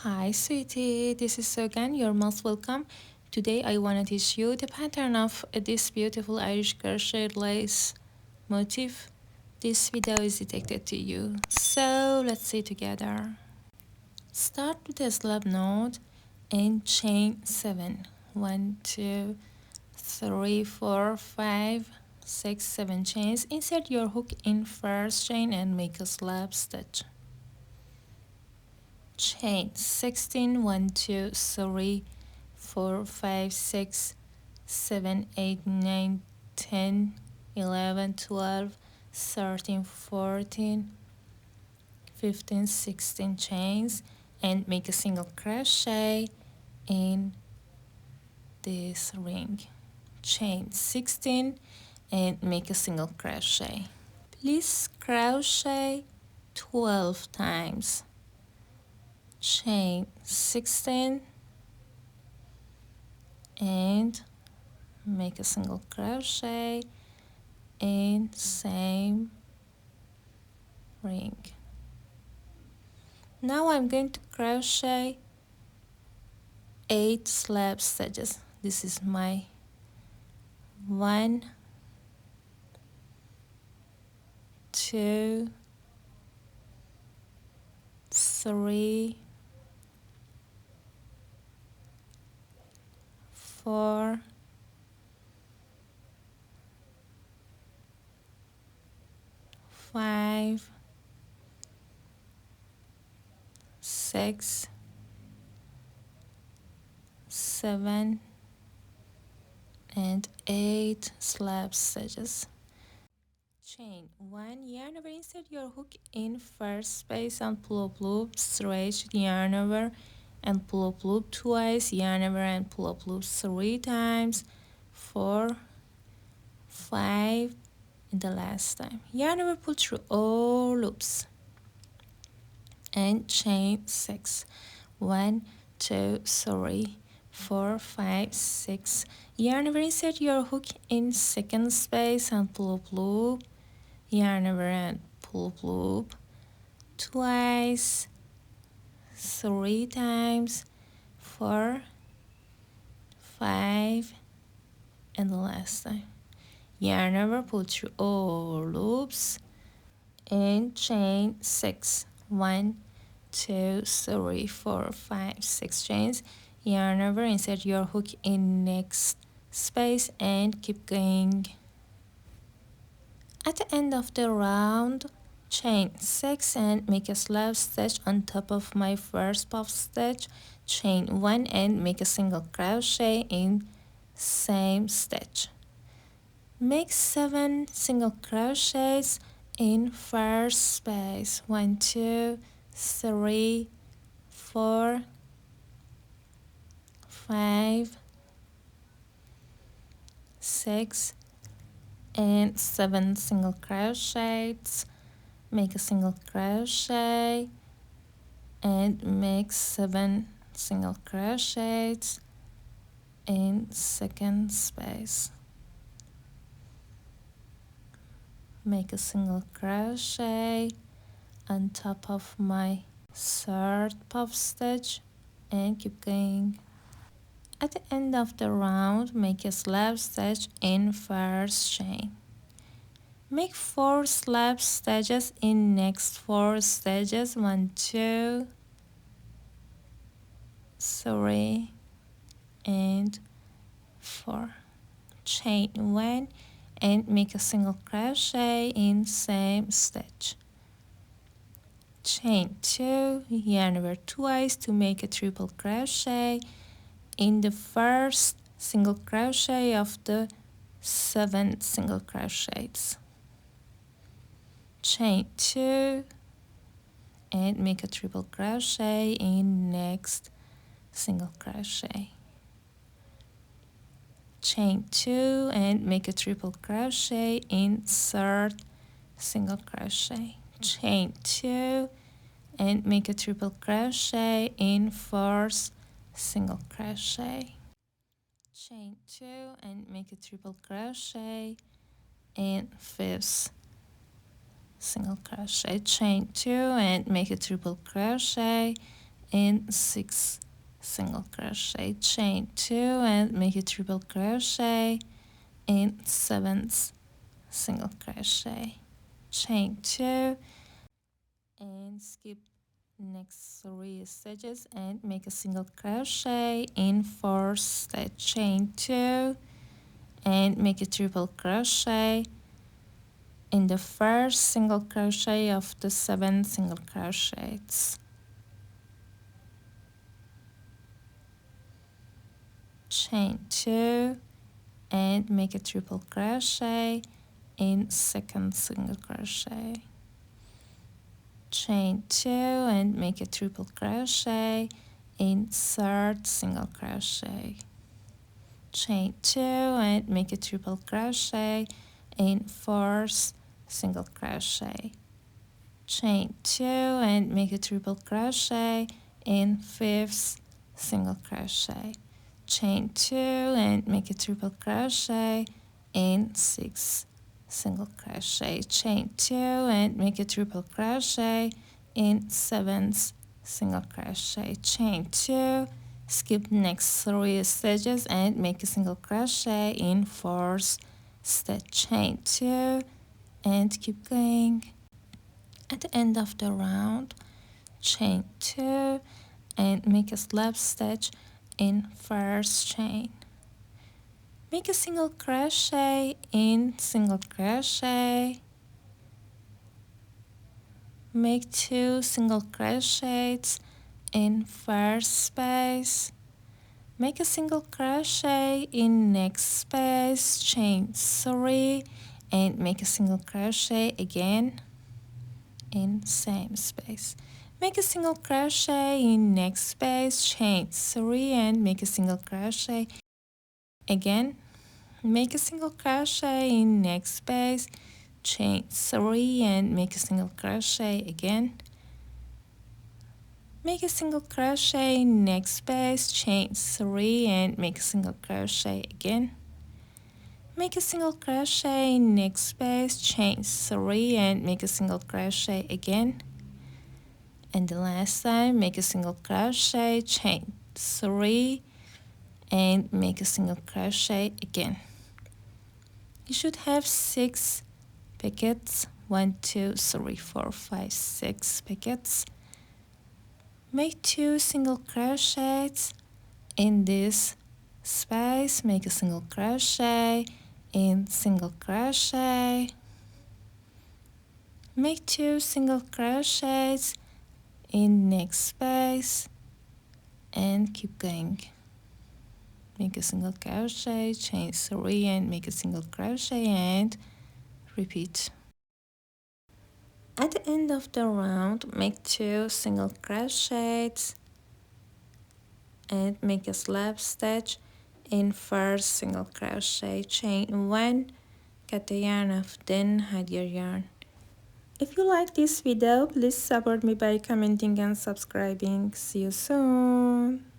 Hi sweetie, this is Afghan, you're most welcome. Today I want to teach you the pattern of this beautiful Irish crochet lace motif. This video is dedicated to you. So let's see together. Start with a slip knot and chain 7. 1, 2, 3, 4, 5, 6, 7 chains. Insert your hook in first chain and make a slip stitch. Chain 16, 1, 2, 3, 4, 5, 6, 7, 8, 9, 10, 11, 12, 13, 14, 15, 16 chains and make a single crochet in this ring. Chain 16 and make a single crochet. Please crochet 12 times. Chain 16 and make a single crochet in same ring. Now I'm going to crochet 8 slip stitches. This is my 1, 2, 3, 4, 5, 6, 7, and 8 slip stitches. Chain 1 yarn over, insert your hook in first space and pull up loop, stretch yarn over and pull up loop twice, yarn over and pull up loop 3 times, 4, 5, and the last time. Yarn over, pull through all loops and chain 6. 1, 2, 3, 4, 5, 6. Yarn over, insert your hook in second space and pull up loop, yarn over and pull up loop twice, 3 times, 4, 5, and the last time. Yarn over, pull through all loops and chain 6. 1, 2, 3, 4, 5, 6 chains. Yarn over, insert your hook in next space and keep going. At the end of the round, chain 6 and make a slip stitch on top of my first puff stitch. Chain 1 and make a single crochet in same stitch. Make 7 single crochets in first space. 1, 2, 3, 4, 5, 6, and 7 single crochets. Make a single crochet and make 7 single crochets in second space. Make a single crochet on top of my third puff stitch and keep going. At the end of the round, make a slip stitch in first chain. Make 4 slip stitches in next 4 stitches. 1, 2, 3, and 4. Chain 1 and make a single crochet in same stitch. Chain 2, yarn over twice to make a triple crochet in the first single crochet of the 7 single crochets. Chain 2 and make a triple crochet in next single crochet. Chain 2 and make a triple crochet in third single crochet. Chain 2 and make a triple crochet in fourth single crochet. Chain 2 and make a triple crochet in fifth single crochet. Chain 2 and make a triple crochet in 6 single crochet, chain 2 and make a triple crochet in 7th single crochet, chain 2 and skip next 3 stitches and make a single crochet in 4th stitch, chain 2 and make a triple crochet in the first single crochet of the 7 single crochets, chain 2 and make a triple crochet in 2nd single crochet, chain 2 and make a triple crochet in 3rd single crochet, chain 2 and make a triple crochet in 4th single crochet, chain 2 and make a triple crochet in 5th single crochet, chain 2 and make a triple crochet in 6th single crochet, chain 2 and make a triple crochet in 7th single crochet, chain 2, skip next 3 stitches and make a single crochet in 4th stitch, chain 2 and keep going. At the end of the round, chain 2 and make a slip stitch in 1st chain. Make a single crochet in single crochet, make 2 single crochets in 1st space, make a single crochet in next space, chain 3 and make a single crochet again in same space. Make a single crochet in next space, chain 3 and make a single crochet again. Make a single crochet in next space, chain 3 and make a single crochet again. Make a single crochet in next space, chain 3 and make a single crochet again. Make a single crochet in next space, chain 3 and make a single crochet again. And the last time, make a single crochet, chain 3 and make a single crochet again. You should have 6 picots, 1 2 3 4 5 6 picots. Make 2 single crochets in this space, make a single crochet in single crochet, make 2 single crochets in next space and keep going. Make a single crochet, chain 3 and make a single crochet and repeat. At the end of the round, make 2 single crochets and make a slip stitch in first single crochet, chain 1, cut the yarn off, then hide your yarn. If you like this video, please support me by commenting and subscribing. See you soon.